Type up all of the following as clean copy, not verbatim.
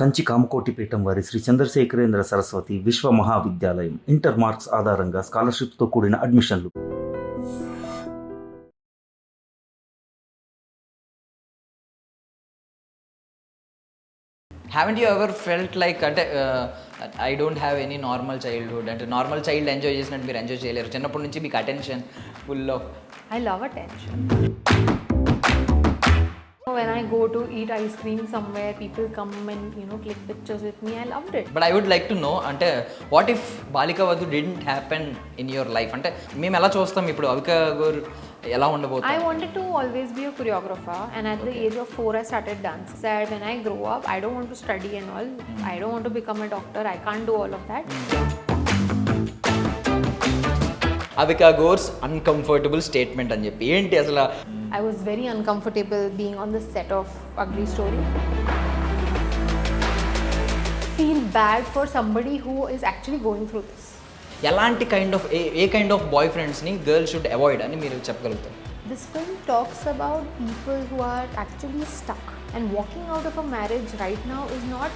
కంచి కామకోటి పీఠం వారి శ్రీ చంద్రశేఖరేంద్ర సరస్వతి విశ్వ మహావిద్యాలయం ఇంటర్ మార్క్స్ ఆధారంగా స్కాలర్షిప్తో కూడిన అడ్మిషన్లు. Haven't you ever felt like I don't have any normal childhood అంటే నార్మల్ చైల్డ్ ఎంజాయ్ చేసినట్టు మీరు ఎంజాయ్ చేయలేరు? చిన్నప్పటి నుంచి మీకు attention full of. I love attention. When I go to eat ice cream somewhere, people come and click pictures with me. I loved it. But I would like to know, అంటే what if Balika Vadhu didn't happen in your life? అంటే మేము ఎలా చూస్తాం ఇప్పుడు అవిక గోర్ ఎలా ఉండబోతుంది? I wanted to always be a choreographer, and at the age of 4 I started dance. Said when I grow up I don't want to study and all. I don't want to become a doctor. I can't do all of that. Avika గోర్స్ uncomfortable statement అని చెప్పి ఏంటి అసలు? I was very uncomfortable being on the set of Ugly Story. Feel bad for somebody who is actually going through this. ఎలాంటి kind of boy ఫ్రెండ్స్ని girl should avoid అని మీరు చెప్పగలుగుతారు? This film talks about people who are actually stuck, and walking out of a marriage right now is not.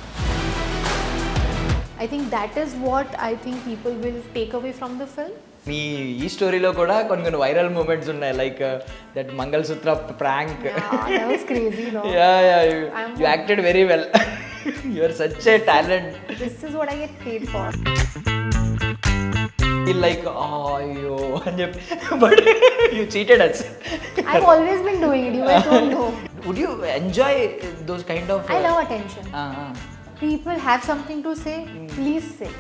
I think that is what I think people will take away from the film. మీ ఈ స్టోరీలో కూడా కొన్ని viral moments ఉన్నాయి, like that mangalsutra prank. That was crazy, no? You acted very well. You are such a talent. This is what I get paid for. Feel like అయ్యో అని చెప్పి, but you cheated us. I've always been doing it. You guys don't know. Would you enjoy those kind of? I love attention. People have something to say. Please say.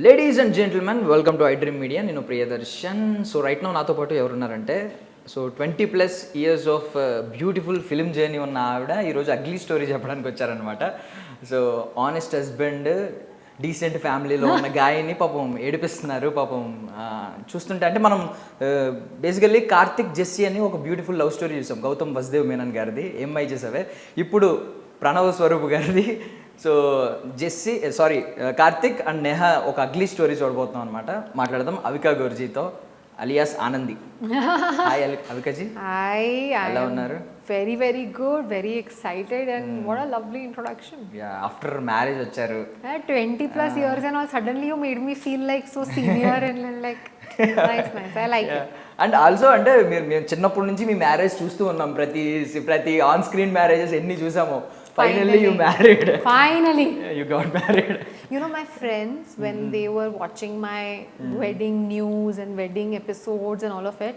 Ladies and gentlemen, welcome to iDream media. నేను Priyadarshan. So right now నాతో పాటు ఎవరున్నారంటే, so 20+ years of beautiful film journey ఉన్న ఆవిడ ఈరోజు ugly story చెప్పడానికి వచ్చారనమాట. So honest husband, decent ఫ్యామిలీలో ఉన్న గాయని పాపం ఏడిపిస్తున్నారు. పాపం చూస్తుంటే అంటే మనం బేసికల్లీ కార్తిక్ జెస్సీ అని ఒక బ్యూటిఫుల్ లవ్ స్టోరీ చూసాం, గౌతమ్ వసుదేవ్ మేనన్ గారిది, ఏమై చేసావే. ఇప్పుడు ప్రణవ్ స్వరూప్ గారిది. సో కార్తిక్ అండ్ నేహా ఒక అగ్లీ స్టోరీ చూడబోతున్నాం అనమాట. మాట్లాడదాం Avika గోర్జీతో, alias Anandi. Hi అవికాజీ. Hi, ఎలా ఉన్నారు? Very very good, very excited, and what a lovely introduction. After marriage వచ్చారు. 20+ years and all, suddenly you made me feel like so senior and like nice. I like it. And also అంటే మేము చిన్నప్పటి నుంచి మీ marriage చూస్తూ ఉన్నాం, ప్రతి on screen marriages ఎన్ని చూసామో. Finally you married. Finally. You got married. You know, my friends, when they were watching my wedding news and wedding episodes and all of it,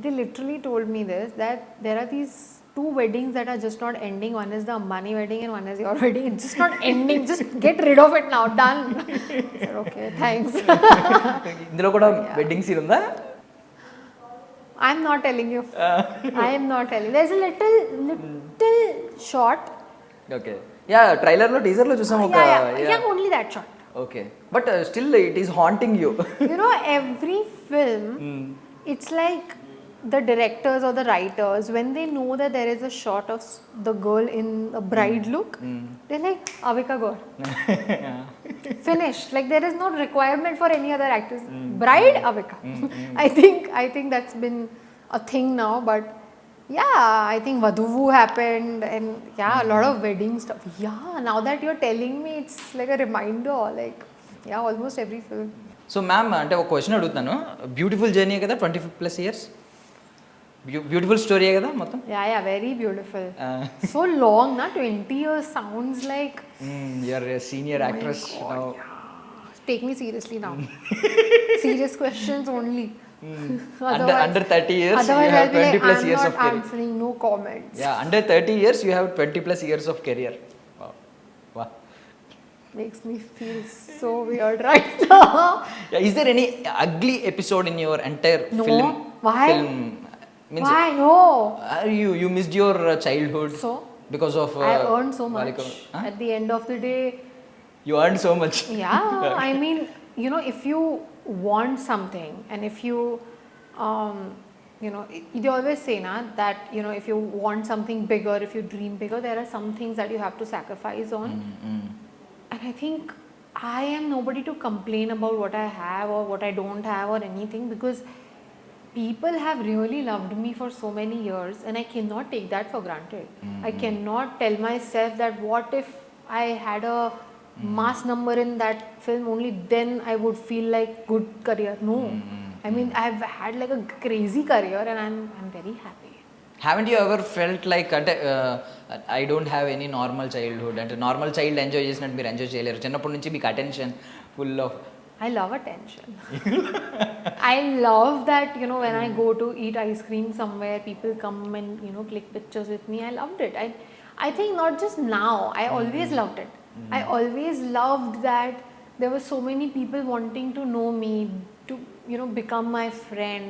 they literally told me this, that there are these 2 weddings that are just not ending. One is the Ambani wedding and one is your wedding. It's just not ending. Just get rid of it now. Done. I said, okay, thanks. ఇందులో కూడా wedding scene ఉందా? I'm not telling you. I am not telling. There's a little short. Okay. ట్రైలర్లో టీజర్లో చూసాం ఒక. Only that shot. Okay, but still it is haunting you. You know, every film, it's like the directors or the writers, when they know that there is a shot of the girl in a bride look, they're like, Avika Gor. Finished. Like there is no requirement for any other actress. Bride, Avika. I think that's been a thing now, but I think Vaduvu happened, and a lot of wedding stuff. Now that you're telling me, it's like a reminder, like almost every film. So ma'am, అంటే ఒక question అడుగుతాను. Beautiful journey కదా, 20+ years, beautiful story కదా మొత్తం? Very beautiful. So long, na? 20 years sounds like you're a senior actress now. Take me seriously now. Serious questions only. Under 30 years otherwise you have I'll be 20+ like, years I'm of not career. answering, no comments. Under 30 years you have 20+ years of career. Wow. Makes me feel so weird right now. Is there any ugly episode in your entire No. film? Why? Means Why? No. You missed your childhood. So because of I earned so much. Huh? At the end of the day, you earned so much. I mean, if you want something, and if you they always say that if you want something bigger, if you dream bigger, there are some things that you have to sacrifice on. And I think I am nobody to complain about what I have or what I don't have or anything, because people have really loved me for so many years, and I cannot take that for granted. I cannot tell myself that what if I had a mass number in that film, only then I would feel like good career. No, I mean I've had like a crazy career, and I'm very happy. Haven't you ever felt like అంటే I don't have any normal childhood అంటే normal child enjoy చేసినట్టు మీరు enjoy చేయలేరు చిన్నప్పటి నుంచి మీకు attention full of I love attention. I love that, you know, when I go to eat ice cream somewhere, people come and, you know, click pictures with me. I loved it. I think not just now, I always loved it. I always loved that there were so many people wanting to know me, to, you know, become my friend.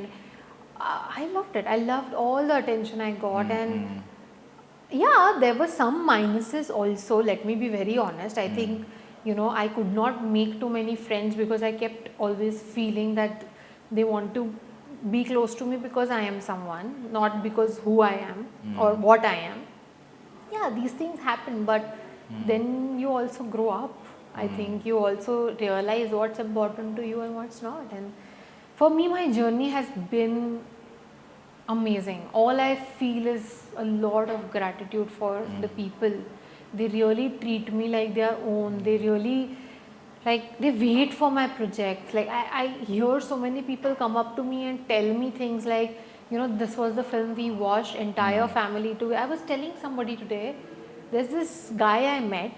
I loved it. I loved all the attention I got, and yeah, there were some minuses also. Let me be very honest. I think, you know, I could not make too many friends because I kept always feeling that they want to be close to me because I am someone, not because who I am or what I am. Yeah, these things happen, but then you also grow up. I think you also realize what's important to you and what's not. And for me, my journey has been amazing. All I feel is a lot of gratitude for the people. They really treat me like their own. They really, like, they wait for my projects. Like, I hear so many people come up to me and tell me things like, you know, this was the film we watched, entire family together. I was telling somebody today, there's this guy I met,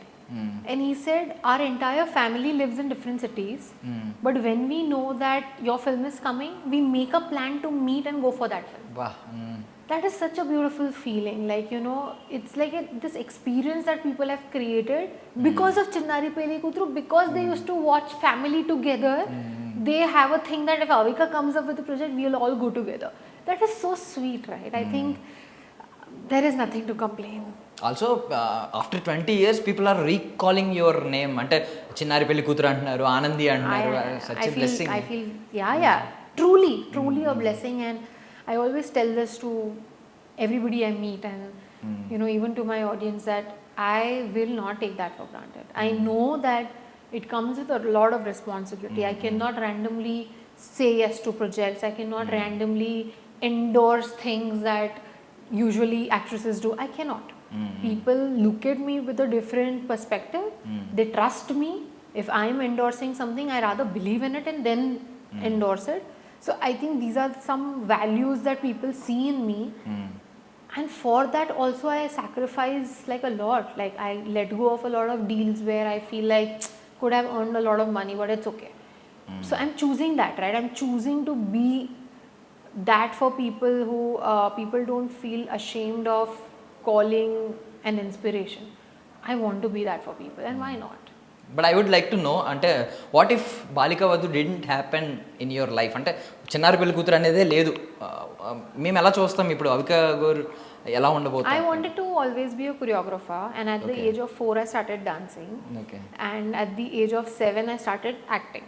and he said, our entire family lives in different cities, but when we know that your film is coming, we make a plan to meet and go for that film. వా That is such a beautiful feeling. Like, you know, it's like this experience that people have created because of Chinnari Peli Kutru, because they used to watch family together. They have a thing that if Avika comes up with a project, we'll all go together. That is so sweet, right? I think there is nothing to complain. Also after 20 years people are recalling your name అంటే చిన్నారి పెళ్లి కూతురు అంటున్నారు ఆనంది అంటున్నారు such a blessing I feel, yeah, truly a blessing. And I always tell this to everybody I meet, and you know, even to my audience, that I will not take that for granted. I know that it comes with a lot of responsibility. I cannot randomly say yes to projects. I cannot randomly endorse things that usually actresses do. I cannot. People look at me with a different perspective. They trust me. If I'm endorsing something, I rather believe in it and then endorse it. So I think these are some values that people see in me, and for that also I sacrifice like a lot. Like, I let go of a lot of deals where I feel like could have earned a lot of money, but it's okay. So I'm choosing that, right? I'm choosing to be that for people who people don't feel ashamed of calling an inspiration. I want to be that for people, and why not? But I would like to know అంటే what if Balika Vadhu didn't happen in your life అంటే చిన్నారి పెళ్లి కూతురు అనేదే లేదు మేము ఎలా చూస్తాం ఇప్పుడు అవికా గోర్ ఎలా ఉండబోతుంది I wanted to always be a choreographer, and at the age of 4 I started dancing. Okay. And at the age of 7 I started acting.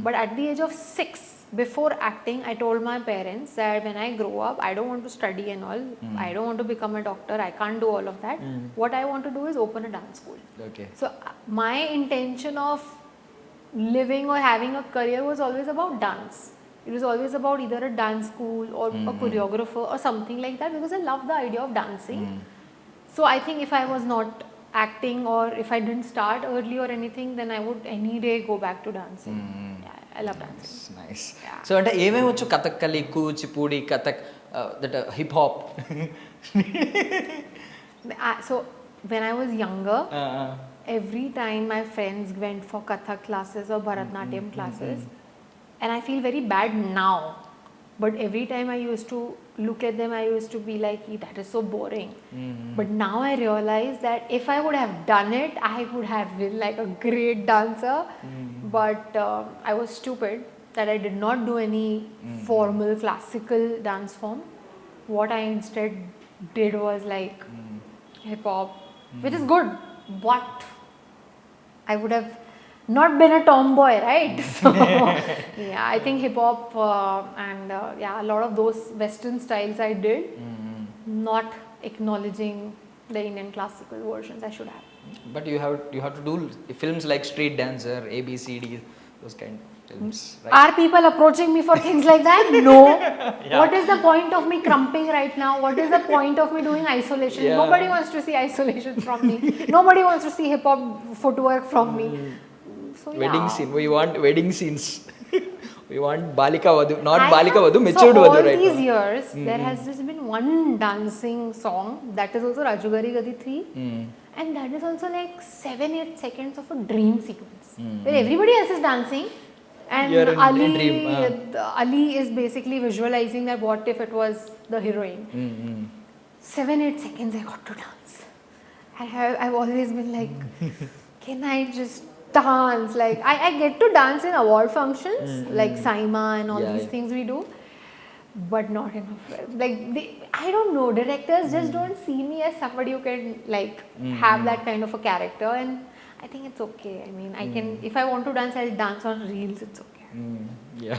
But at the age of 6, before acting, I told my parents that when I grow up, I don't want to study and all. I don't want to become a doctor. I can't do all of that. What I want to do is open a dance school. Okay. So my intention of living or having a career was always about dance. It was always about either a dance school or a choreographer or something like that, because I love the idea of dancing. So I think if I was not acting, or if I didn't start early or anything, then I would any day go back to dancing. Yeah, I love dancing. Nice so అంటే ఏమేమి వచ్చు Kathakali Kuchipudi Kathak that hip hop So when I was younger, every time my friends went for Kathak classes or Bharatnatyam classes, and I feel very bad now, but every time I used to look at them, I used to be like, that is so boring. But now I realize that if I would have done it, I would have been like a great dancer. But I was stupid that I did not do any formal classical dance form. What I instead did was like hip hop, which is good, but I would have not been a tomboy, right? So yeah, I think hip hop and yeah, a lot of those Western styles I did, not acknowledging the Indian classical versions I should have. But you have to do films like Street Dancer, ABCD, those kind. films, right? Are people approaching me for things like that? No. What is the point of me crumping right now? What is the point of me doing isolation? Yeah. Nobody wants to see isolation from me. Nobody wants to see hip hop footwork from me. So Wedding yeah. scene. We want wedding scenes. We want Balika Vadu, not I Balika have- Vadu, matured so Vadu all right these now. years, there has just been one dancing song that is also Rajugari Gadi 3, and that is also like 7-8 seconds of a dream sequence where everybody else is dancing, and You're in Ali, dream, Ali is basically visualizing that what if it was the heroine. 7-8 seconds I got to dance. I've always been like, can I just dance? Like I get to dance in award functions like Saima and all Yeah, these yeah. things we do, but not in a film. Like I don't know, directors just don't see me as somebody who can like have that kind of a character, and I think it's okay. I mean, I can, if I want to dance, I'll dance on reels. It's okay. Yeah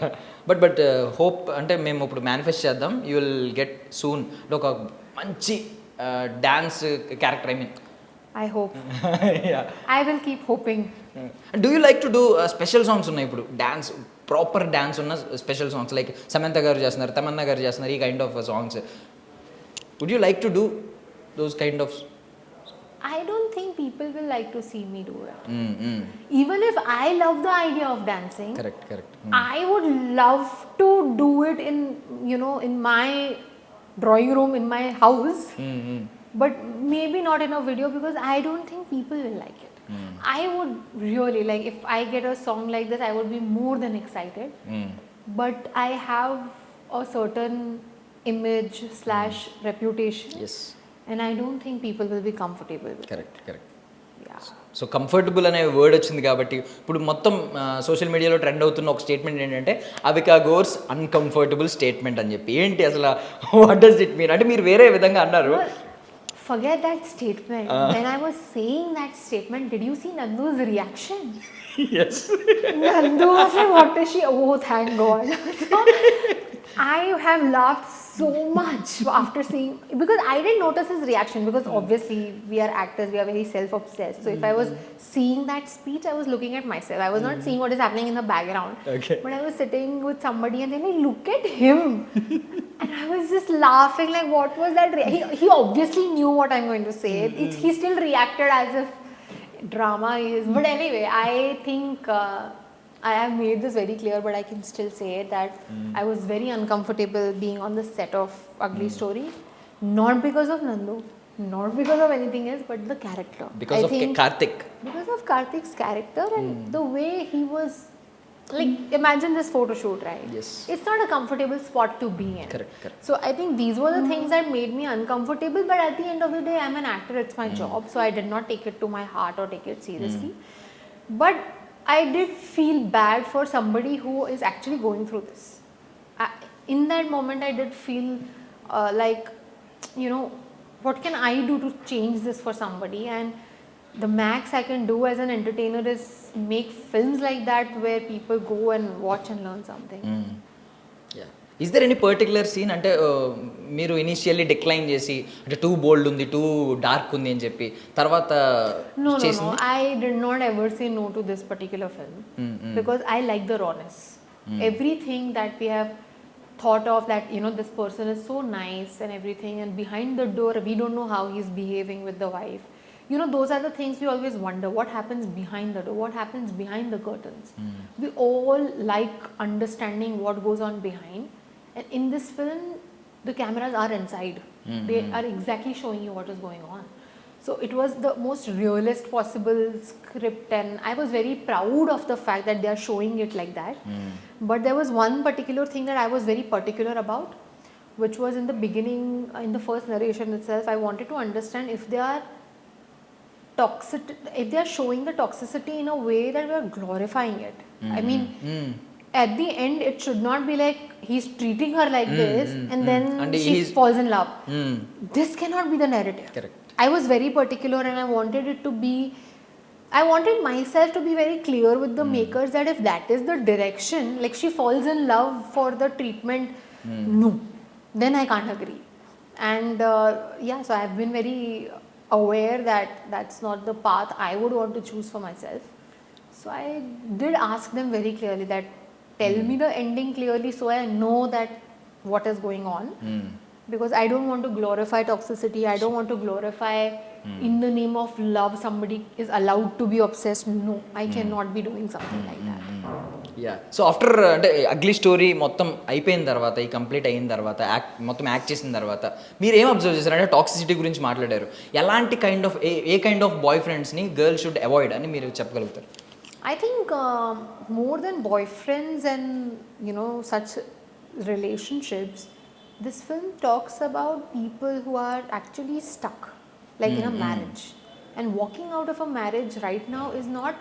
but hope అంటే మేము ఇప్పుడు manifest చేద్దాం, you will get soon ఒక మంచి dance character, I mean. I hope. Yeah I will keep hoping. Do you like to do special songs ఉన్నాయి ఇప్పుడు, dance proper dance ఉన్న special songs like Samantha గారు చేస్తున్నారు, తమన్నా గారు చేస్తున్నారు, ఈ kind of songs. Would you like to do those kind of? I don't think people will like to see me do it. Even if I love the idea of dancing, correct correct. I would love to do it in, you know, in my drawing room in my house, but maybe not in a video because I don't think people will like it. I would really like, if I get a song like this, I would be more than excited. But I have a certain image / reputation, yes, and I don't think people will be comfortable with it. Correct correct. Yeah. So comfortable అనే word వచ్చింది కాబట్టి ఇప్పుడు మొత్తం social మీడియాలో trend అవుతున్న ఒక statement ఏంటంటే Avika గోర్స్ uncomfortable statement అని చెప్పి. ఏంటి అసలు, వాట్ డస్ ఇట్ మీన్? అంటే మీరు వేరే విధంగా అన్నారు. Forget that statement. When I was saying that statement, did you see Nandu's reaction? Yes. Nandu was like, what is she? Oh, thank God. So, I have laughed so much after seeing, because I didn't notice his reaction because obviously we are actors, we are very self-obsessed. So if I was seeing that speech, I was looking at myself. I was not seeing what is happening in the background. Okay. But I was sitting with somebody and then I look at him and I was just laughing like, what was that? He obviously knew what I'm going to say. He still reacted as if drama is. But anyway, I think I have made this very clear, but I can still say it that I was very uncomfortable being on the set of Ugly Story, not because of Nandu, not because of anything else, but the character. Because I of think Karthik. because of Karthik's character and the way he was. Like, imagine this photo shoot, right? Yes. It's not a comfortable spot to be in. Correct, correct. So I think these were the things that made me uncomfortable. But at the end of the day, I'm an actor. It's my job. So I did not take it to my heart or take it seriously. But I did feel bad for somebody who is actually going through this. In that moment, I did feel like, you know, what can I do to change this for somebody? And the max I can do as an entertainer is make films like that where people go and watch and learn something. Is there any particular scene అంటే మీరు initially decline చేసి అంటే two బోల్డ్ ఉంది, two dark ఉంది అని చెప్పి తర్వాత No, చేసింది? I did not ever say no to this particular film because I like the rawness. Everything that we have thought of, that, you know, this person is so nice and everything, and behind the door we don't know how he's behaving with the wife. You know, those are the things we always wonder, what happens behind the door, what happens behind the curtains. We all like understanding what goes on behind, and in this film the cameras are inside. They are exactly showing you what is going on. So it was the most realist possible script, and I was very proud of the fact that they are showing it like that. But there was one particular thing that I was very particular about, which was in the beginning, in the first narration itself. I wanted to understand if they are if they are showing the toxicity in a way that we are glorifying it. I mean, at the end it should not be like he's treating her like this and then And she falls in love. This cannot be the narrative. Correct. I was very particular and I wanted it to be, I wanted myself to be very clear with the makers that if that is the direction, like she falls in love for the treatment, no, then I can't agree. And yeah, so I've been very aware that that's not the path I would want to choose for myself. So I did ask them very clearly that tell me the ending clearly so I know that what is going on. Because I don't want to glorify toxicity. I don't want to glorify in the name of love somebody is allowed to be obsessed. No, I cannot be doing something like that. Yeah so after అంటే ugly story మొత్తం అయిపోయిన తర్వాత ఈ complete అయిన తర్వాత మొత్తం act చేసిన తర్వాత మీరు ఏం అబ్జర్వ్ చేశారు అంటే టాక్సిసిటీ గురించి మాట్లాడారు ఎలాంటి కైండ్ ఆఫ్ ఏ కైండ్ ఆఫ్ బాయ్ ఫ్రెండ్స్ని గర్ల్ షుడ్ అవాయిడ్ అని మీరు చెప్పగలుగుతారు I think more than boyfriends and such relationships, this film talks about people who are actually stuck, like in a marriage. And walking out of a marriage right now is not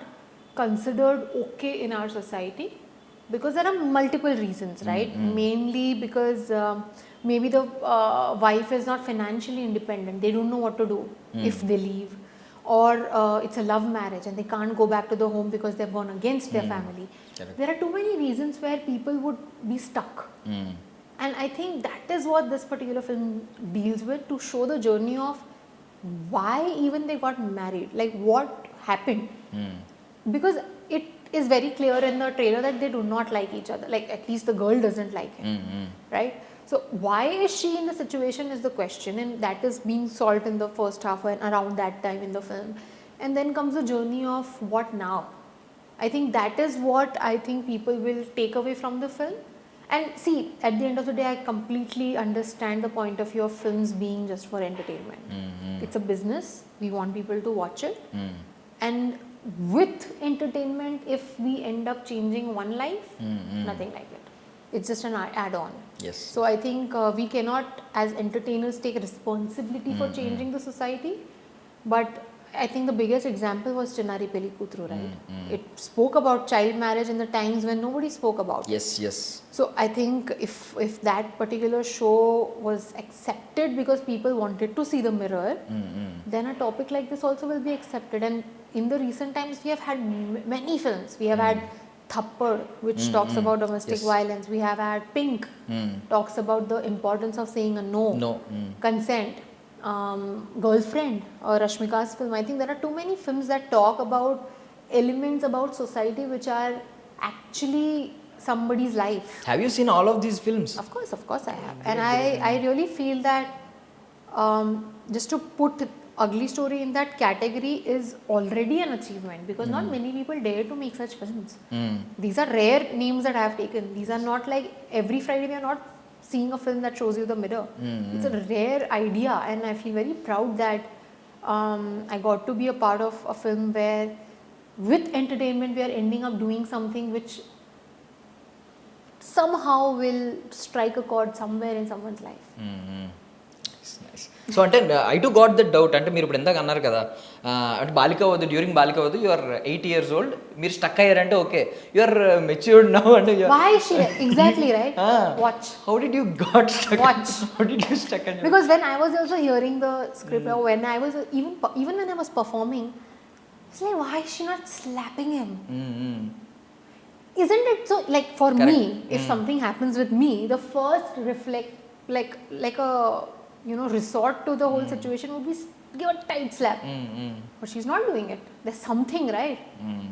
considered okay in our society because there are multiple reasons, right? Mainly because maybe the wife is not financially independent. They don't know what to do if they leave. Or it's a love marriage and they can't go back to the home because they've gone against their family. Correct. There are too many reasons where people would be stuck. And I think that is what this particular film deals with, to show the journey of why even they got married, like what happened. Because it is very clear in the trailer that they do not like each other, like at least the girl doesn't like him, right? So why is she in the situation is the question, and that is being solved in the first half and around that time in the film. And then comes the journey of what now. I think that is what I think people will take away from the film. And see, at the end of the day, I completely understand the point of view of films being just for entertainment. It's a business. We want people to watch it. And with entertainment, if we end up changing one life, nothing like it. It's just an add-on. Yes. So I think we cannot, as entertainers, take responsibility for changing the society. But I think the biggest example was Chinnari Pelli Kootru, right? It spoke about child marriage in the times when nobody spoke about it. yes So I think if that particular show was accepted because people wanted to see the mirror, then a topic like this also will be accepted. And in the recent times, we have had many films. We have had Thappad, which talks about domestic violence. We have had Pink, talks about the importance of saying a no. Consent. Girlfriend, or Rashmika's film. I think there are too many films that talk about elements about society which are actually somebody's life. Have you seen all of these films Of course I have. And I really feel that just to put Ugly Story in that category is already an achievement, because not many people dare to make such films. These are rare names that I have taken. These are not like every Friday we are not seeing a film that shows you the mirror. It's a rare idea, and I feel very proud that I got to be a part of a film where with entertainment we are ending up doing something which somehow will strike a chord somewhere in someone's life. So అంటే I too got that doubt. అంటే మీరు ఇప్పుడు ఎందాక అన్నారు కదా, అంటే బాలిక వద్దు, డ్యూరింగ్ బాలిక వద్దు యు ఆర్ 8 years old, మీరు స్టక్ అయ్యారంటే okay, you are matured now అంటే Why is she exactly right? Watch. How did you got stuck? Watch. How did you stuck? Because when I was also hearing the script, or when I was even when I was performing, it's like, why is she not slapping him? Isn't it so, like for Correct. me, if something happens with me, the first reflect like a resort to the whole situation would be give a tight slap. But she's not doing it. There's something, right?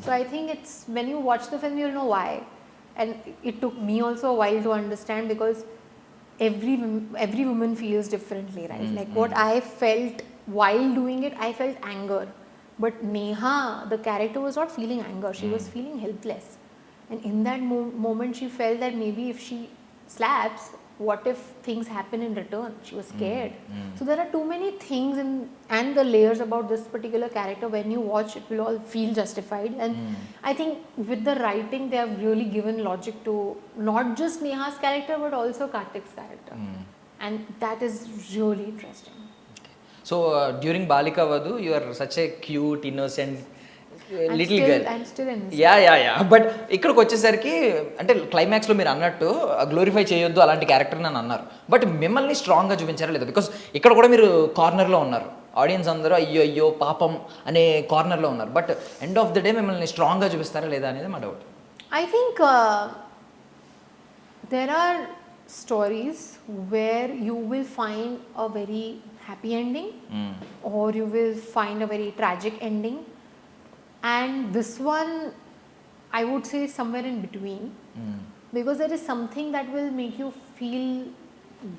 So I think it's when you watch the film, you'll know why. And it took me also a while to understand, because every woman feels differently, right? Like what I felt while doing it, I felt anger. But Neha, the character, was not feeling anger. She was feeling helpless. And in that moment, she felt that maybe if she slaps, what if things happen in return? She was scared. So there are too many things and the layers about this particular character. When you watch, it will all feel justified. And I think with the writing, they have really given logic to not just Neha's character, but also Kartik's character. And that is really interesting. So during Balika Vadhu you are such a cute innocent little girl. I'm still in this. Yeah but ఇక్కడికి వచ్చేసరికి అంటే క్లైమాక్స్లో మీరు అన్నట్టు glorify చేయొద్దు అలాంటి character అని అన్నారు, బట్ మిమ్మల్ని స్ట్రాంగ్గా చూపించారా లేదా? బికాస్ ఇక్కడ కూడా మీరు కార్నర్లో ఉన్నారు, ఆడియన్స్ అందరూ అయ్యో పాపం అనే కార్నర్లో ఉన్నారు, but end of the day మిమ్మల్ని స్ట్రాంగ్గా చూపిస్తారా లేదా అనేది మా doubt. I think there are stories where you will find a very happy ending, or you will find a very tragic ending. And this one I would say somewhere in between, because there is something that will make you feel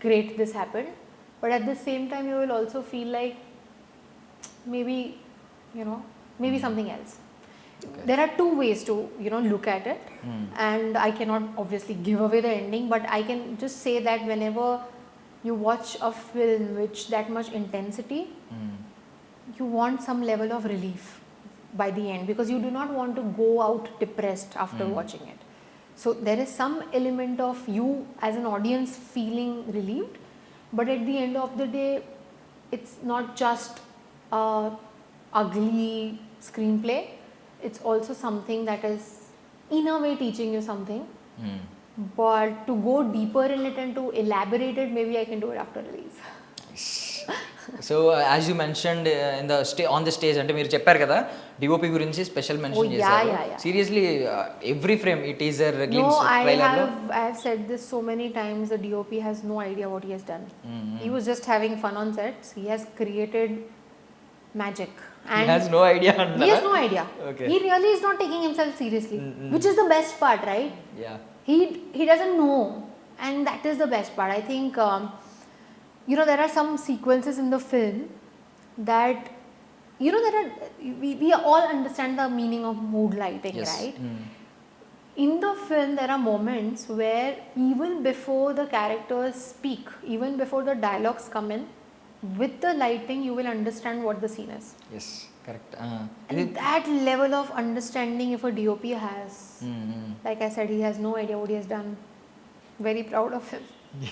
great this happened, but at the same time you will also feel like maybe, maybe something else. There are two ways to look at it, and I cannot obviously give away the ending, but I can just say that whenever you watch a film with that much intensity, you want some level of relief by the end, because you do not want to go out depressed after watching it. So there is some element of you as an audience feeling relieved, but at the end of the day, it's not just a ugly screenplay. It's also something that is in a way teaching you something. But to go deeper in it and to elaborate it, maybe I can do it after release. So as you mentioned in the on the stage, అంటే మీరు చెప్పారు కదా DOP గురించి special mention చేశారు. Seriously, every frame it is a glimpse trailer. I have said this so many times. The DOP has no idea what he has done. He was just having fun on sets. He has created magic. And he has no idea. He has no idea. Okay. He really is not taking himself seriously, which is the best part, right? Yeah. He doesn't know, and that is the best part. I think there are some sequences in the film that there are we all understand the meaning of mood lighting, yes. Right? In the film there are moments where even before the characters speak, even before the dialogues come in, with the lighting you will understand what the scene is. Yes, correct. And that level of understanding if a DOP has, like I said, he has no idea what he has done. Very proud of him.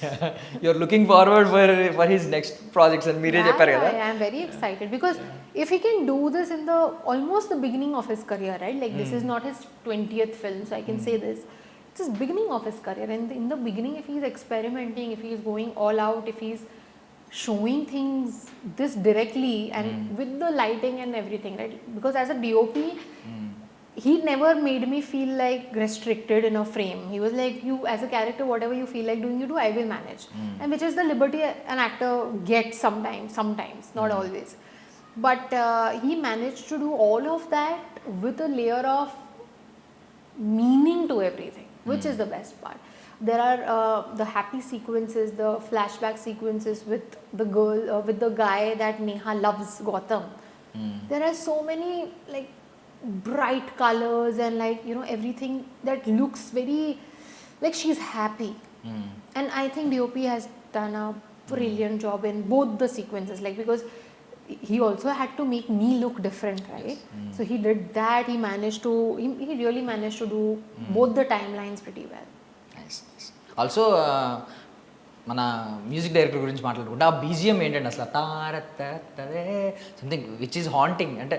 Yeah, you're looking forward for his next projects, and mere cheppar kada. Yeah, I'm very excited because if he can do this in the almost the beginning of his career, right? Like this is not his 20th film, so I can say this. It's his beginning of his career, and in the beginning, if he's experimenting, if he's going all out, if he's showing things this directly and with the lighting and everything, right? Because as a DOP, he never made me feel like restricted in a frame. He was like, you as a character, whatever you feel like doing, you do, I will manage. And which is the liberty an actor gets sometimes, not always. But he managed to do all of that with a layer of meaning to everything, which is the best part. There are the happy sequences, the flashback sequences with the girl, with the guy that Neha loves, Gautam. There are so many like bright colors and everything that looks very like she's happy. And I think DOP has done a brilliant job in both the sequences, like because he also had to make me look different, right? Yes. So he did that. He really managed to do both the timelines pretty well. Nice. Also మన music director గురించి మాట్లాడుకుంటే ఆ BGM ఏంటంటే అసలు something which is haunting, అంటే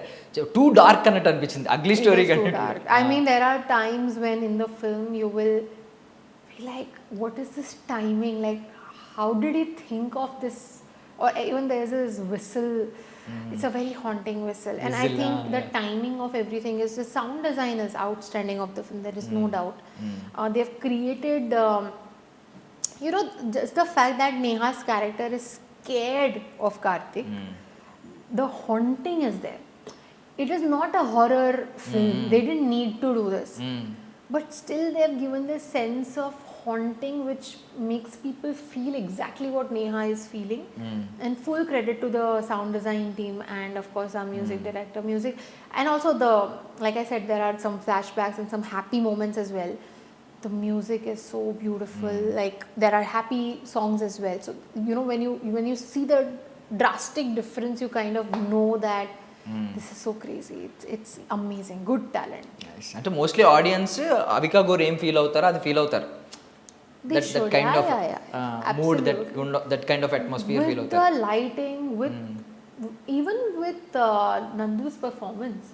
two dark అన్నట్టు అనిపించింది ugly story కంటే. I mean there are times when in the film you will be like, what is this timing, like how did he think of this, or even there's this whistle. It's a very haunting whistle, and I think the timing of everything is, the sound design is outstanding of the film, there is no doubt. They've created just the fact that Neha's character is scared of Karthik, the haunting is there. It is not a horror film, they didn't need to do this, but still they have given this sense of haunting which makes people feel exactly what Neha is feeling. And full credit to the sound design team and of course our music director, and also like I said, there are some flashbacks and some happy moments as well. The music is so beautiful, like there are happy songs as well, so when you see the drastic difference, you kind of know that this is so crazy. It's amazing, good talent. Nice. అంటే mostly audience Avika Gor ఏం feel అవుతారో అది feel అవుతారు. That kind of mood, that kind of atmosphere feel with the lighting, with even with Nandu's performance.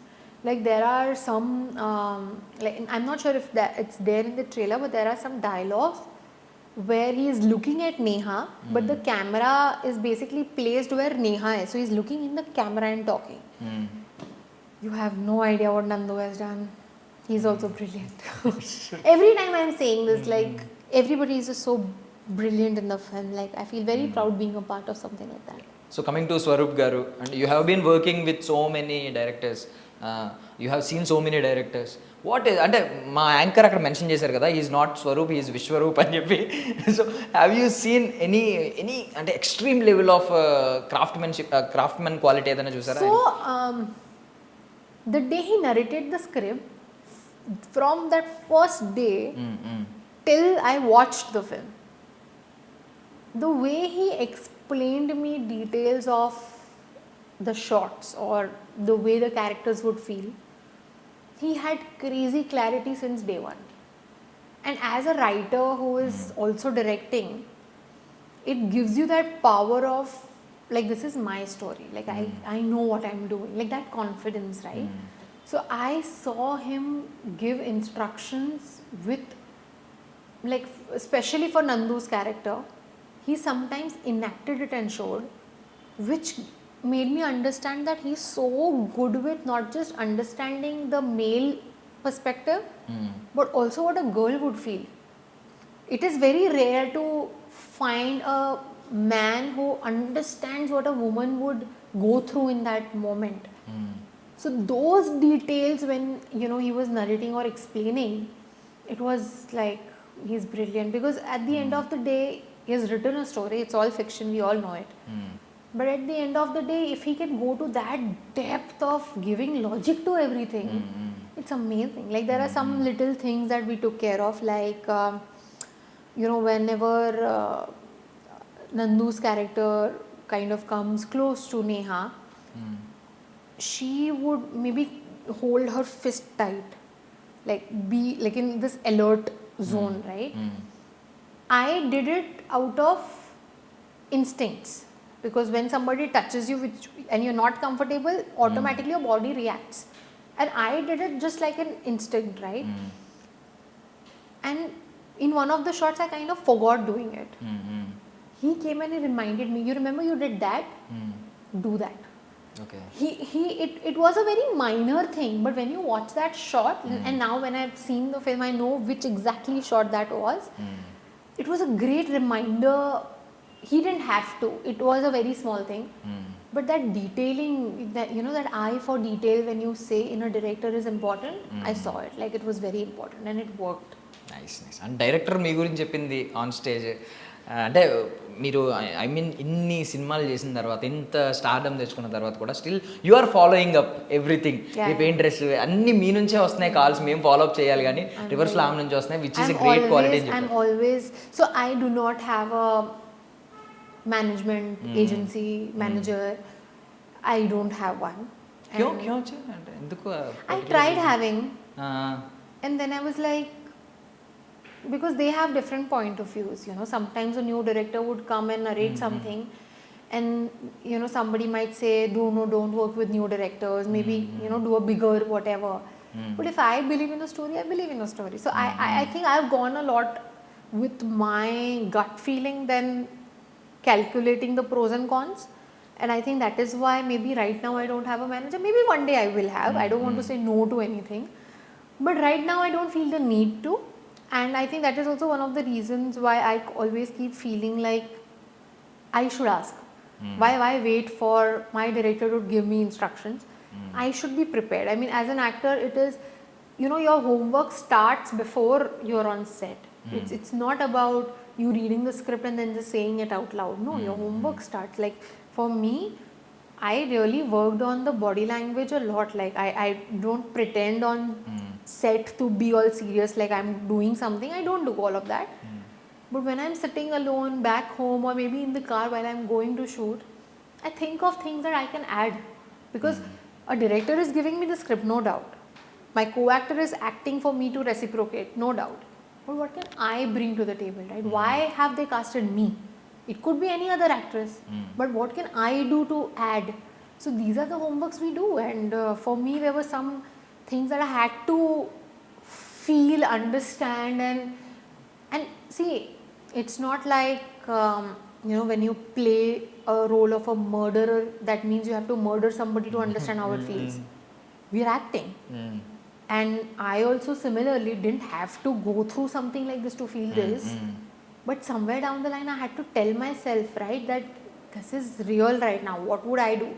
Like there are some like I'm not sure if that it's there in the trailer, but there are some dialogues where he is looking at Neha, but the camera is basically placed where Neha is, so he's looking in the camera and talking. You have no idea what Nandu has done. He's also brilliant. Every time I'm saying this, like everybody is just so brilliant in the film. Like I feel very proud being a part of something like that. So coming to Swaroop garu, and you have been working with so many directors, you have seen so many directors. What is అంటే మా anchor అక్కడ mention చేశారు కదా, is not Swaroop, is Vishwaroop అని చెప్పి. So have you seen any అంటే extreme level of craftsmen quality ఏదైనా చూసారా? So, the day he narrated the script, from that first day till I watched the film, the way he explained me details of the shots or the way the characters would feel, he had crazy clarity since day one. And as a writer who is also directing, it gives you that power of like, this is my story, like I know what I'm doing, like that confidence, right? So I saw him give instructions with, like, especially for Nandu's character, he sometimes enacted it and showed, which made me understand that he's so good with not just understanding the male perspective, but also what a girl would feel. It is very rare to find a man who understands what a woman would go through in that moment. So those details, when he was narrating or explaining, it was like, he's brilliant, because at the end of the day he has written a story. It's all fiction, we all know it. But at the end of the day, if he can go to that depth of giving logic to everything, it's amazing. Like, there are some little things that we took care of, like whenever Nandu's character kind of comes close to Neha, she would maybe hold her fist tight, like be like in this alert zone, right? I did it out of instincts, because when somebody touches you and you're not comfortable, automatically your body reacts, and I did it just like an instinct, right? And in one of the shots I kind of forgot doing it. He came and he reminded me, you remember you did that? Do that. Okay. It was a very minor thing, but when you watch that shot, and now when I've seen the film, I know which exactly shot that was. It was a great reminder. He didn't have to. It was a very small thing. But that detailing, that that eye for detail, when you say in a director is important, I saw it. Like, it was very important and it worked. Nice. And director మీ గురించి చెప్పింది on stage, అంటే మీరు I mean ఇన్ని సినిమాలు చేసిన తర్వాత, ఇంత స్టార్డమ్ తెచ్చుకున్న తర్వాత కూడా still you are following up everything. మీ పెయింట్ డ్రెస్ అన్ని మీ నుంచే వస్తున్నాయి, కాల్స్ మేము ఫాలో అప్ చేయాలి, కానీ రివర్స్లో ఆమె నుంచి వస్తున్నాయి, which is a great quality. I'm always, so I do not have a management agency manager. I don't have one. Q అంటే ఎందుకు? I tried having, and then I was like, because they have different point of views, sometimes a new director would come and narrate something, and somebody might say, don't work with new directors, maybe do a bigger whatever. But if I believe in the story, I believe in the story. So I think I've gone a lot with my gut feeling than calculating the pros and cons, and I think that is why maybe right now I don't have a manager. Maybe one day I will have. I don't want to say no to anything, but right now I don't feel the need to. And I think that is also one of the reasons why I always keep feeling like I should ask. Why wait for my director to give me instructions? I should be prepared. I mean, as an actor, it is, your homework starts before you're on set. It's not about you reading the script and then just saying it out loud. No, your homework starts. Like, for me, I really worked on the body language a lot. Like, I don't pretend on set to be all serious like I'm doing something. I don't do all of that. But when I'm sitting alone back home, or maybe in the car while I'm going to shoot, I think of things that I can add, because a director is giving me the script, no doubt. My co-actor is acting for me to reciprocate, no doubt. But what can I bring to the table, right? Why have they casted me? It could be any other actress, but what can I do to add? So these are the homeworks we do, and for me there were some things that I had to feel, understand, and see, it's not like when you play a role of a murderer, that means you have to murder somebody to understand how it feels. We are acting, and I also similarly didn't have to go through something like this to feel this, but somewhere down the line I had to tell myself, right, that this is real right now. What would I do?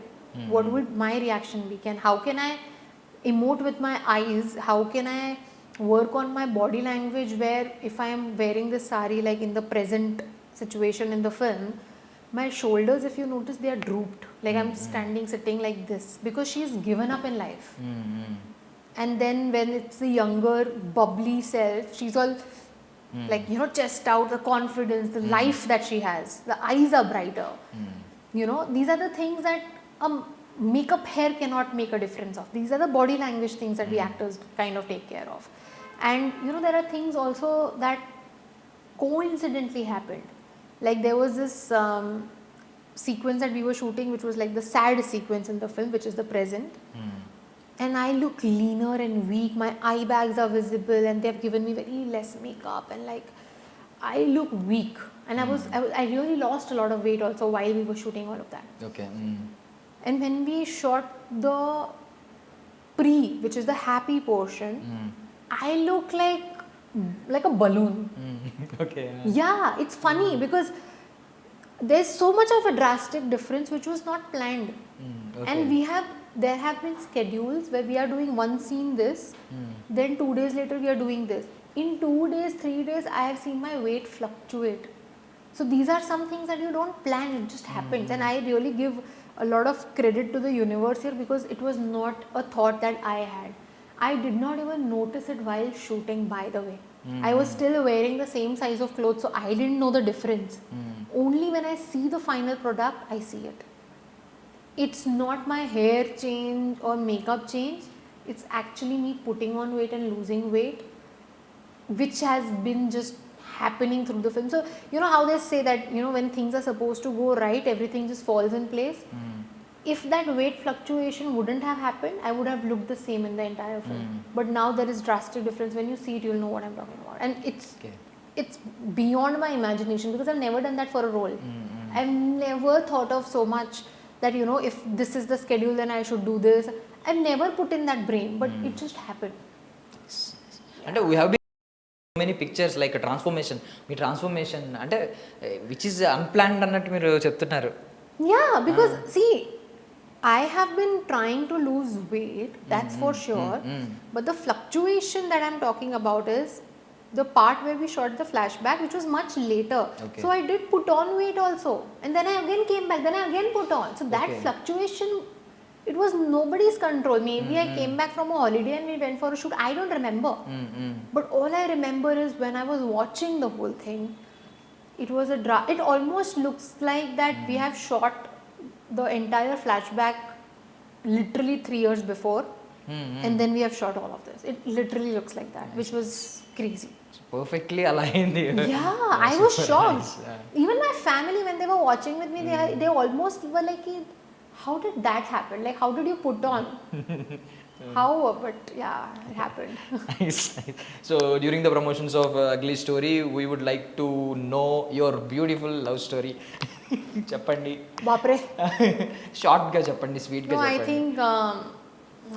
What would my reaction be? How can I emote with my eyes? How can I work on my body language where if I am wearing this sari like in the present situation in the film, my shoulders, if you notice, they are drooped. Like I'm standing, sitting like this because she's given up in life. And then when it's the younger, bubbly self, she's all like, you know, chest out, the confidence, the life that she has. The eyes are brighter. You know, these are the things that makeup hair cannot make a difference of. These are the body language things that we actors kind of take care of. And, you know, there are things also that coincidentally happened. Like there was this sequence that we were shooting, which was like the sad sequence in the film, which is the present. And I look leaner and weak. My eye bags are visible, and they have given me very less makeup, and like I look weak. And I really lost a lot of weight also while we were shooting all of that. Okay. And when we shot the which is the happy portion, I look like a balloon. Okay. Yeah, it's funny because there's so much of a drastic difference which was not planned. Okay. And there have been schedules where we are doing one scene this, then 2 days later we are doing this. In 2 days, 3 days, I have seen my weight fluctuate. So these are some things that you don't plan, it just happens. And I really give a lot of credit to the universe here because it was not a thought that I had. I did not even notice it while shooting, by the way. I was still wearing the same size of clothes, so I didn't know the difference. Only when I see the final product, I see it. It's not my hair change or makeup change, it's actually me putting on weight and losing weight, which has been just happening through the film. So, you know how they say that, you know, when things are supposed to go right, everything just falls in place. If that weight fluctuation wouldn't have happened, I would have looked the same in the entire film. But now there is drastic difference. When you see it, you'll know what I'm talking about. And it's beyond my imagination because I've never done that for a role. I've never thought of so much that, you know, if this is the schedule, then I should do this. I've never put in that brain, but it just happened. And we have been many pictures like a transformation. Me transformation అంటే which is unplanned అన్నట్టు మీరు చెప్తున్నారు. Yeah, because see, I have been trying to lose weight, that's for sure. But the fluctuation that I'm talking about is the part where we shot the flashback, which was much later. Okay. So I did put on weight also. And then I again came back, then I again put on. So that fluctuation, it was nobody's control. Maybe I came back from a holiday and we went for a shoot. I don't remember. But all I remember is when I was watching the whole thing, it was it almost looks like that we have shot the entire flashback literally 3 years before. And then we have shot all of this. It literally looks like that, which was crazy. Perfectly aligned. Yeah, I was shocked. Even my family, when they were watching with me, they almost were like, how did that happen? Like, how did you put on? How? But yeah, it happened. Nice. So during the promotions of Ugly Story, we would like to know your beautiful love story. చెప్పండి. Bapre. షార్ట్గా చెప్పండి, స్వీట్గా No, I చెప్పండి. think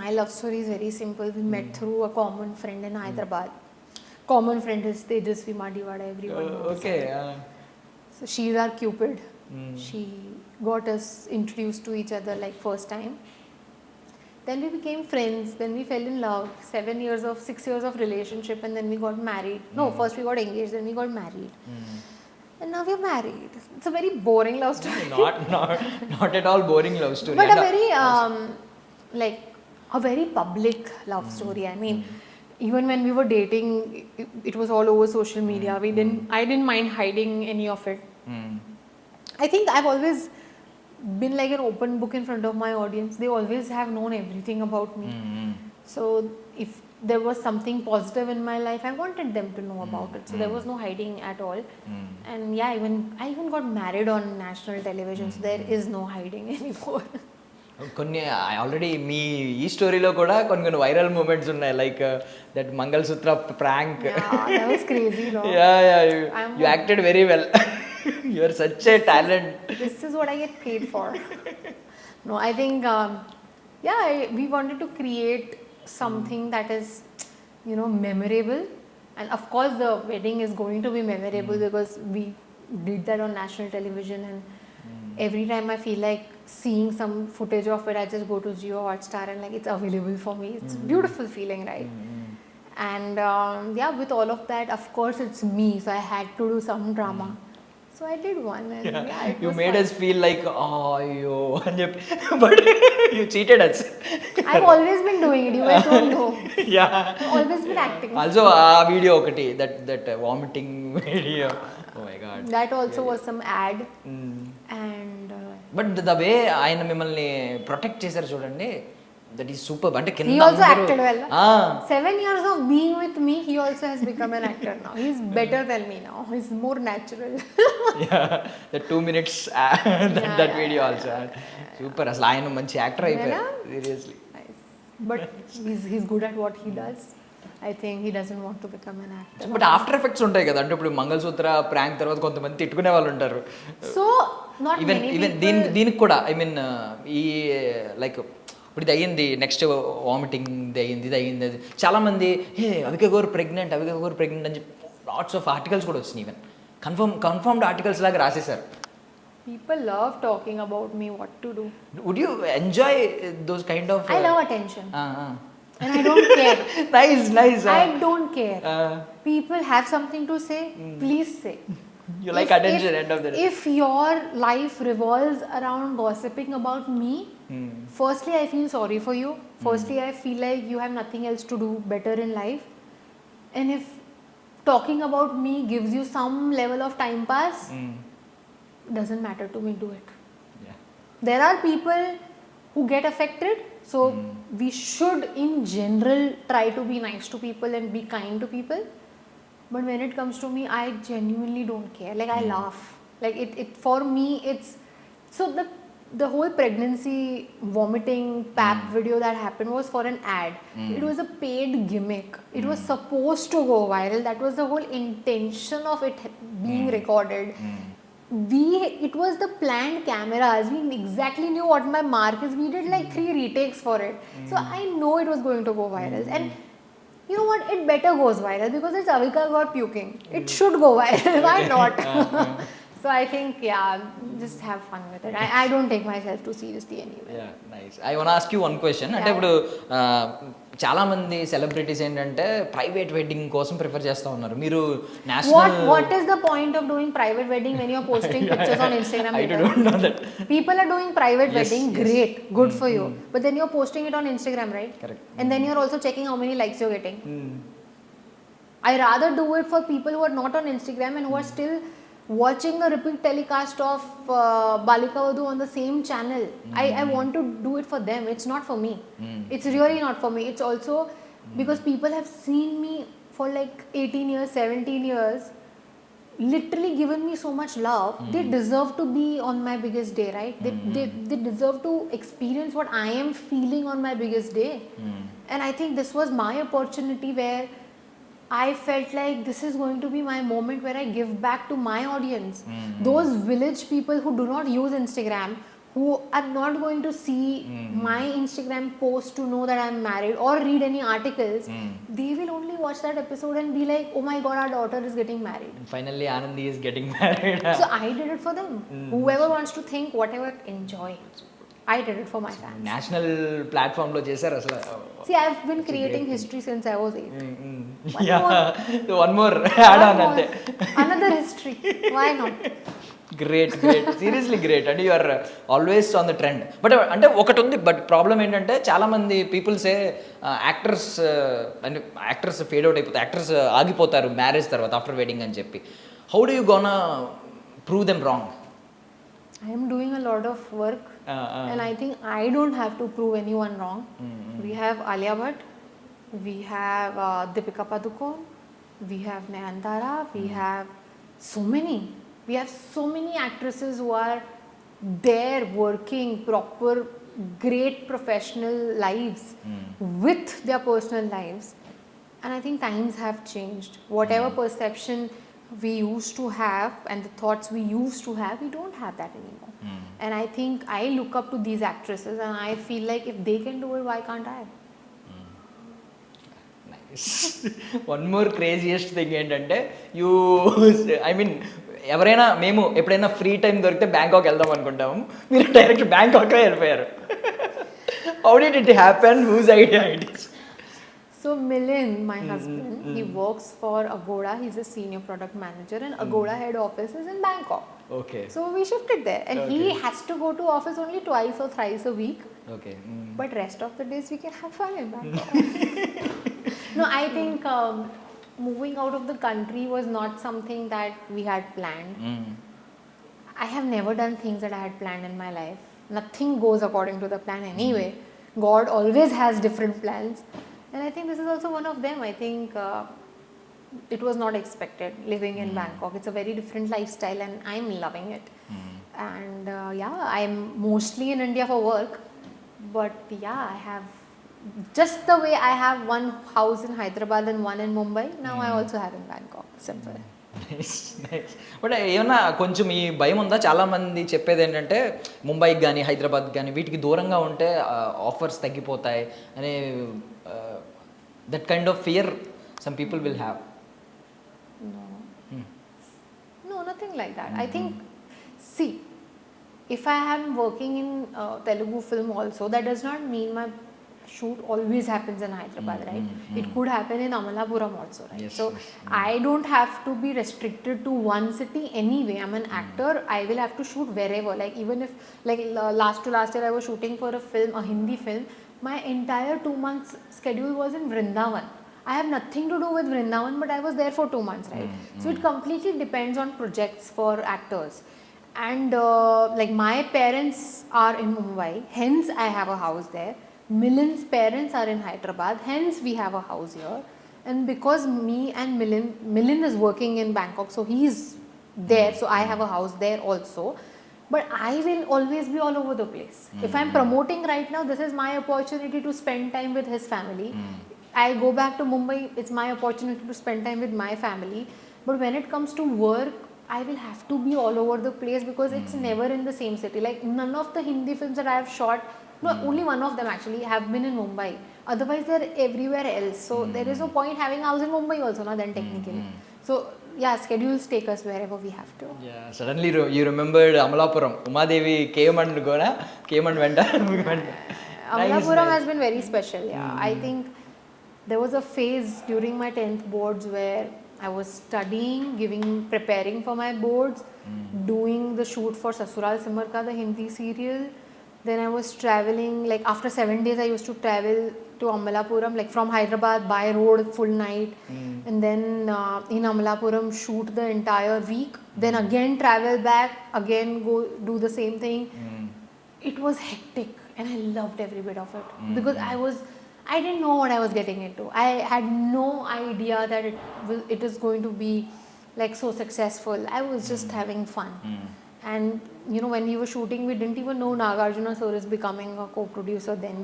my love story is very simple. We met through a common friend in Hyderabad. Common friend is Tejasvi Madivada, everyone knows. Okay. So she's our Cupid. She got us introduced to each other like first time. Then we became friends. Then we fell in love. 6 years of relationship, and then we got married. No, first we got engaged, then we got married. And now we're married. It's a very boring love story. Not at all boring love story. But a very a very public love story. I mean, even when we were dating, it was all over social media. I didn't mind hiding any of it. I think I've always been like an open book in front of my audience. They always have known everything about me. So if there was something positive in my life, I wanted them to know about it. So there was no hiding at all. And yeah, I even got married on national television. So there is no hiding anymore. కొన్ని already మీ ఈ స్టోరీలో కూడా కొన్ని viral moments ఉన్నాయి, like that mangalsutra prank. That was crazy, no? You acted very well. You are such a talent. This is what I get paid for. No, I think we wanted to create something that is, you know, memorable. And of course the wedding is going to be memorable because we did that on national television, and every time I feel like seeing some footage of it, I just go to Jio Hotstar and like it's available for me. It's a beautiful feeling, right? And yeah, with all of that, of course, it's me. So I had to do some drama. So I did one, and yeah, it You was made fun. us feel like, oh, yo, but you cheated us. I've always been doing it. You guys don't know. Yeah. I've always been acting. Also, video okati, that vomiting video. Oh my god. That also was some ad, and but the way ఆయన మిమ్మల్ని protect చేశారు చూడండి, that is super. అంటే he also acted well. 7 years of being with me, he also has become an actor now. He's better than me now. He's more natural. The 2 minutes that video also. Super, అసలు ఆయన మంచి actor అయిపోయారు seriously. Nice. But he's good at what he does. I think he doesn't want to become an actor. But after effects ఉంటాయి కదా, అంటే ఇప్పుడు mangalsutra prank తర్వాత కొంతమంది తిట్టుకునే వాళ్ళు ఉంటారు. So not even many even people. దీనికి కూడా ఐ మీన్ ఈ లైక్ ఇప్పుడు ఇది అయ్యింది, నెక్స్ట్ వామిటింగ్ ఇది అయ్యింది, ఇది అయ్యింది, అది చాలామంది హే అవిక గోర్ ప్రెగ్నెంట్ అని చెప్పి లాట్స్ ఆఫ్ ఆర్టికల్స్ కూడా వచ్చినాయి. ఈవెన్ కన్ఫర్మ్డ్ ఆర్టికల్స్ లాగా రాసేసారు. People love talking about me, what to do. Would you enjoy those kind of? I love attention. And I don't care. Nice. I don't care. People have something to say, please say. You like attention, end of the day. If your life revolves around gossiping about me, firstly I feel sorry for you. Firstly I feel like you have nothing else to do better in life. And if talking about me gives you some level of time pass, doesn't matter to me, do it. Yeah. There are people who get affected, so we should in general try to be nice to people and be kind to people. But when it comes to me, I genuinely don't care. Like I laugh. Like it for me, it's so the whole pregnancy vomiting pap video that happened was for an ad. It was a paid gimmick. It was supposed to go viral. That was the whole intention of it being recorded. It was the planned cameras. We exactly knew what my mark is. We did like 3 retakes for it. So I know it was going to go viral. And you know what? It better goes viral because it's Avika Gor puking. It should go viral. Why not? So I think, yeah, just have fun with it. I don't take myself too seriously anyway. Yeah, nice. I want to ask you one question. అంటే ఇప్పుడు చాలా మంది celebrities ఏంటంటే private wedding కోసం prefer చేస్తూ ఉన్నారు. మీరు national What is the point of doing private wedding when you're posting pictures on Instagram? I don't know that. People are doing private wedding, great, good for you. But then you're posting it on Instagram, right? Correct. And then you're also checking how many likes you're getting. I rather do it for people who are not on Instagram and who are still watching a repeat telecast of Balika Vadu on the same channel. I want to do it for them. It's not for me. It's really not for me. It's also because people have seen me for like 18 years, 17 years, literally given me so much love. They deserve to be on my biggest day, right? They deserve to experience what I am feeling on my biggest day. And I think this was my opportunity where I felt like this is going to be my moment where I give back to my audience. Those village people who do not use Instagram, who are not going to see my Instagram post to know that I'm married or read any articles, they will only watch that episode and be like, oh my god, our daughter is getting married. Finally Anandi is getting married. So I did it for them. Whoever wants to think, whatever, enjoy. I did it for my fans. National platform లో చేశారు అసలు. See, I've been creating history since I was 8. One more add on అంతే. Another history. Why not? Great seriously great. అంటే you're always on the trend. But అంటే ఒకటి ఉంది, but problem ఏంటంటే చాలామంది పీపుల్సే యాక్టర్స్ ఫేడ్ అవుట్ అయిపోతారు, యాక్టర్స్ ఆగిపోతారు మ్యారేజ్ తర్వాత ఆఫ్టర్ వెడ్డింగ్ అని చెప్పి. How do you gonna prove them wrong? I am doing a lot of work and I think I don't have to prove anyone wrong. We have Alia Bhatt, we have Deepika Padukone, we have Nayanthara, we have so many actresses who are there working proper great professional lives with their personal lives. And I think times have changed. Whatever perception we used to have and the thoughts we used to have, we don't have that anymore. And I think I look up to these actresses and I feel like if they can do it, why can't I? One more craziest thing ఏంటంటే I mean ఎవరైనా మేము ఎప్పుడైనా free time దొరికితే Bangkok వెళ్దాం అనుకుంటాము, మీరు direct బ్యాంకాకే వెళ్ళిపోయారు. How did it happen, whose idea it is? So Milind, my husband, he works for Agoda. He's a senior product manager, and Agoda head office is in Bangkok. Okay. So we shifted there, and he has to go to office only twice or thrice a week. Okay. But rest of the days we can have fun in Bangkok. No, I think moving out of the country was not something that we had planned. I have never done things that I had planned in my life. Nothing goes according to the plan anyway. God always has different plans. And I think this is also one of them. I think it was not expected living in Bangkok. It's a very different lifestyle and I'm loving it. And yeah, I'm mostly in India for work. But yeah, I have just the way I have one house in Hyderabad and one in Mumbai. Now I also have in Bangkok. Simple. But ఏమన్నా కొంచెం ఈ భయం ఉందా? చాలామంది చెప్పేది ఏంటంటే ముంబైకి కానీ హైదరాబాద్ కానీ వీటికి దూరంగా ఉంటే ఆఫర్స్ తగ్గిపోతాయి అనే that kind of fear some people will have. No, nothing like that. I think, see, if I am working in Telugu film also, that does not mean my shoot always happens in Hyderabad, right? It could happen in Amalapuram also, right? Yes, So I don't have to be restricted to one city anyway. I'm an actor. I will have to shoot wherever. Like even if, like last year I was shooting for a film, a Hindi film. My entire 2 months schedule was in Vrindavan. I have nothing to do with Vrindavan, but I was there for 2 months, right? So it completely depends on projects for actors. And like my parents are in Mumbai, hence I have a house there. Milind's parents are in Hyderabad, hence we have a house here. And because me and Milind is working in Bangkok, so he's there, so I have a house there also. But I will always be all over the place. If I'm promoting right now, this is my opportunity to spend time with his family. I go back to Mumbai, it's my opportunity to spend time with my family. But when it comes to work, I will have to be all over the place because it's never in the same city. Like none of the Hindi films that I have shot, no, only one of them actually have been in Mumbai. Otherwise, they're everywhere else. So there is no point having a house in Mumbai also, na, then technically. So yeah, schedules take us wherever we have to. Yeah, suddenly you remembered Amalapuram. Umadevi came and went. Amalapuram has been very special. Yeah, I think there was a phase during my 10th boards where I was studying, preparing for my boards, doing the shoot for Sasural Simar Ka, the Hindi serial. Then I was traveling, like after 7 days I used to travel to Amalapuram, like from Hyderabad by road full night. And then in Amalapuram shoot the entire week. Then again travel back, again go do the same thing. It was hectic and I loved every bit of it. Because I didn't know what I was getting into. I had no idea that it is going to be like so successful. I was just having fun. And you know, when we were shooting, we didn't even know Nagarjuna sir is becoming a co-producer. Then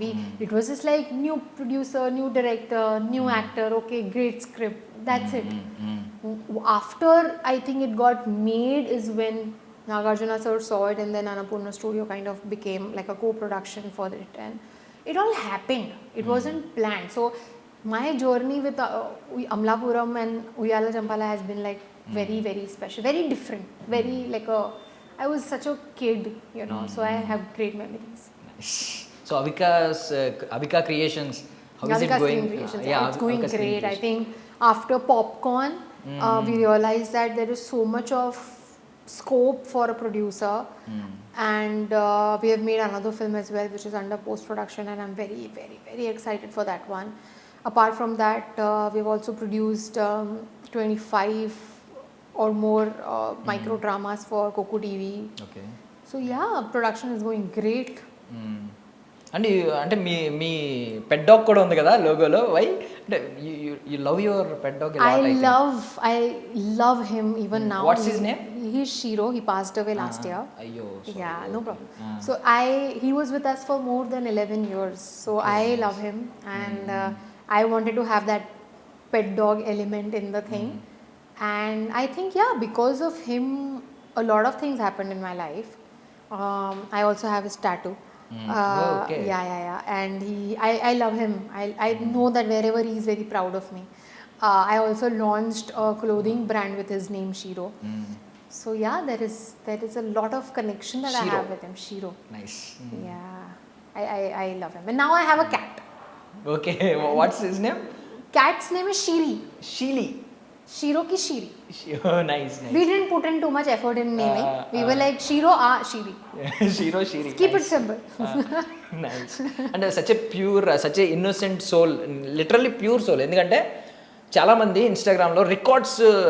it was just like new producer, new director, new actor. Okay, great script. That's it. After I think it got made is when Nagarjuna sir saw it, and then Annapurna Studio kind of became like a co-production for it, and it all happened. It wasn't planned. So my journey with Amalapuram and Uyala Champala has been like very, very special, very different, very like I was such a kid, you know, so I have great memories. Nice. So Avika Creations, how is Avika it going? Creations, Yeah, it's going Avika great. I Creations. think after Popcorn, we realized that there is so much of scope for a producer. And we have made another film as well, which is under post-production, and I'm very, very, very excited for that one. Apart from that, we've also produced 25 or more micro dramas for Coco TV. Okay. So yeah, production is going great. అంటే మీ pet dog కూడా ఉంది కదా లోగోలో. Why అంటే you love your pet dog? I love him even now. What's his name? He's Shiro. He passed away last year. Ayyo. Yeah, no problem. So he was with us for more than 11 years. So I love him, and I wanted to have that pet dog element in the thing. And I think because of him, a lot of things happened in my life. I also have his tattoo. Okay. Yeah. And I love him. I know that wherever he is very proud of me. I also launched a clothing brand with his name, Shiro. So yeah, there is a lot of connection that I Shiro. have with him. Shiro. Nice Yeah, I love him. And now I have a cat. Okay what's his name Cat's name is Shiri. షీలీ Shiro ki Shiri. Nice We didn't put in too much effort in naming. We were like Shiro, Shiri. Shiri Keep it simple. Nice and such a pure such a innocent soul literally pure soul ఎందుకంటే చాలామంది ఇన్స్టాగ్రామ్లో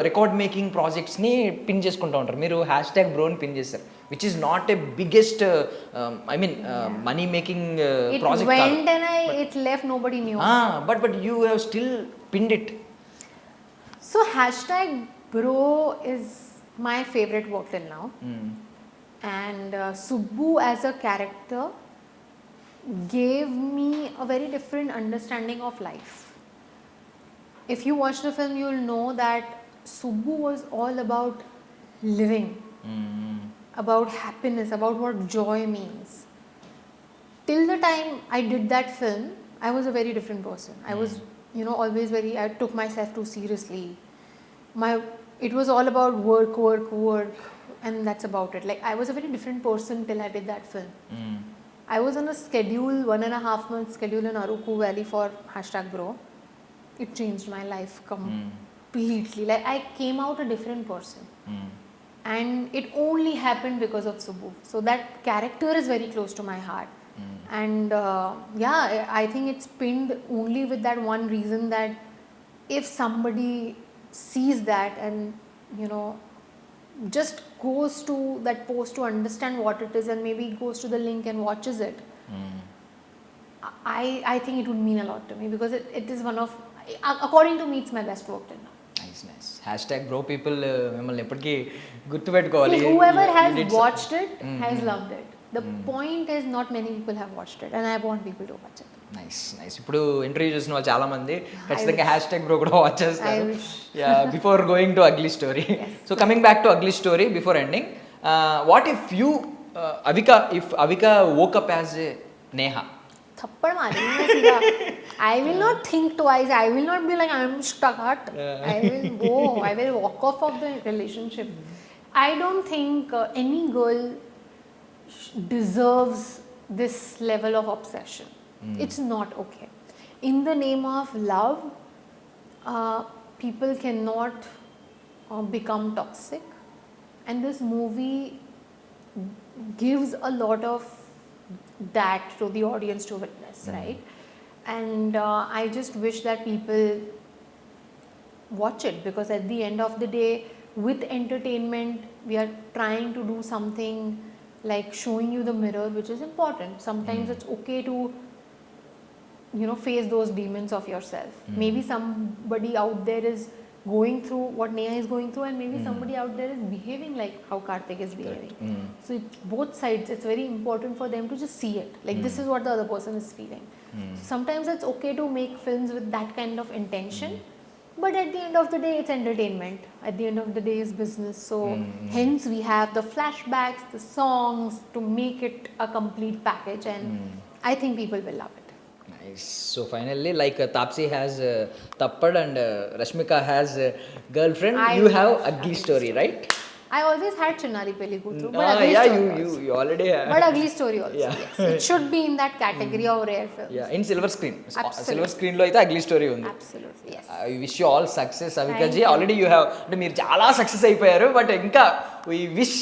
record making ప్రాజెక్ట్స్ని pin చేసుకుంటూ ఉంటారు మీరు hash tag బ్రోని pin చేశారు which is not a biggest I mean money making It project went and it left, nobody knew. But you have still pinned it So hashtag bro is my favorite work till now. And Subbu as a character gave me a very different understanding of life. If you watch the film, you'll know that Subbu was all about living, about happiness, about what joy means. Till the time I did that film, I was a very different person. I was, always I took myself too seriously. It was all about work, and that's about it. Like I was a very different person till I did that film. I was on a schedule, 1.5 month schedule in Aruku Valley for hashtag bro. It changed my life completely. Like I came out a different person. And it only happened because of Subbu. So that character is very close to my heart. And I think it's pinned only with that one reason that if somebody sees that and just goes to that post to understand what it is and maybe goes to the link and watches it, I think it would mean a lot to me because it is one of, according to me, it's my best work till now. Nice hash tag bro people మిమ్మల్ని ఎప్పటికీ గుర్తుపెట్టుకోవాలి See, whoever has watched it has loved it. The point is not many people have watched it and I want people to watch it. Nice ఇప్పుడు interview చూసిన వాళ్ళు చాలా మంది ఖచ్చితంగా hash tag bro కూడా వాచ్ చేస్తారు wish. Before going to ugly story so coming back to ugly story before ending what if you Avika woke up as a Neha थप्पड़ मारेंगे सीधा. I will not think twice. I will not be like I'm stuck. I will go. I will walk off of the relationship. I don't think any girl deserves this level of obsession. It's not okay. In the name of love, people cannot become toxic, and this movie gives a lot of that to the audience to witness, right? And I just wish that people watch it because at the end of the day, with entertainment, we are trying to do something like showing you the mirror, which is important. Sometimes it's okay to face those demons of yourself. Maybe somebody out there is going through what Neha is going through and maybe somebody out there is behaving like how Karthik is behaving. So it's both sides. It's very important for them to just see it. Like this is what the other person is feeling. Sometimes it's okay to make films with that kind of intention. But at the end of the day, it's entertainment. At the end of the day, it's business. So hence we have the flashbacks, the songs to make it a complete package. And I think people will love it. Nice. So finally, like Tapsi has Tappad and Rashmika has girlfriend, you have ugly story, right? I always had Chinnari Peli Kutru, but ugly story also. You already have. But ugly story also, yes. It should be in that category of rare films. Yeah, in silver screen. Absolutely. Silver screen lo aithe ugly story undi. Absolutely, yes. I wish you all success, Avika Thank ji. you. Already you have, అంటే మీరు చాలా success అయిపోయారు but ఇంకా we wish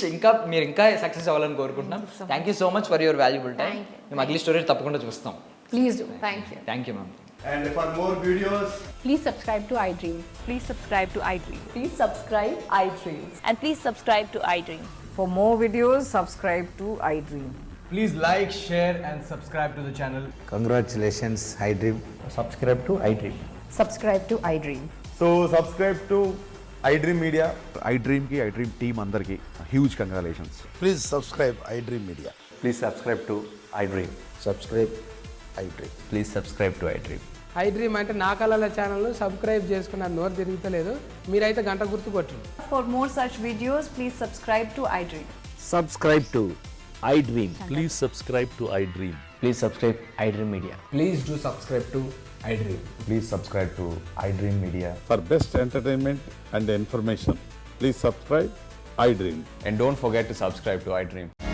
మీరు ఇంకా success అవ్వాలని కోరుకుంటున్నాం. Thank you so much for your valuable time. Thank you. మేము అగ్లీ స్టోరీ తప్పకుండా చూస్తాం. Please do. Thank you. Thank you ma'am. And for more videos, Please subscribe to iDream. Please subscribe to iDream. Please subscribe iDream. And please subscribe to iDream. For more videos, subscribe to iDream. please like, share, and subscribe to the channel. Congratulations, iDream. Subscribe to iDream. Subscribe to iDream. So subscribe to iDream Media. iDream ki iDream team అందరికి huge congratulations. Please subscribe iDream Media. Please subscribe to iDream. Subscribe iDream. Please subscribe to iDream. iDream అంటే నా కళల channel subscribe చేసుకున్న నోరు తిరుగుతలేదు మీరైతే గంట గుర్తు కొట్టండి. For more such videos, please subscribe to iDream. Subscribe to iDream. Please subscribe to iDream. Please subscribe iDream Media. Please do subscribe to iDream. Please subscribe to iDream Media. For best entertainment and information, please subscribe iDream. And don't forget to subscribe to iDream.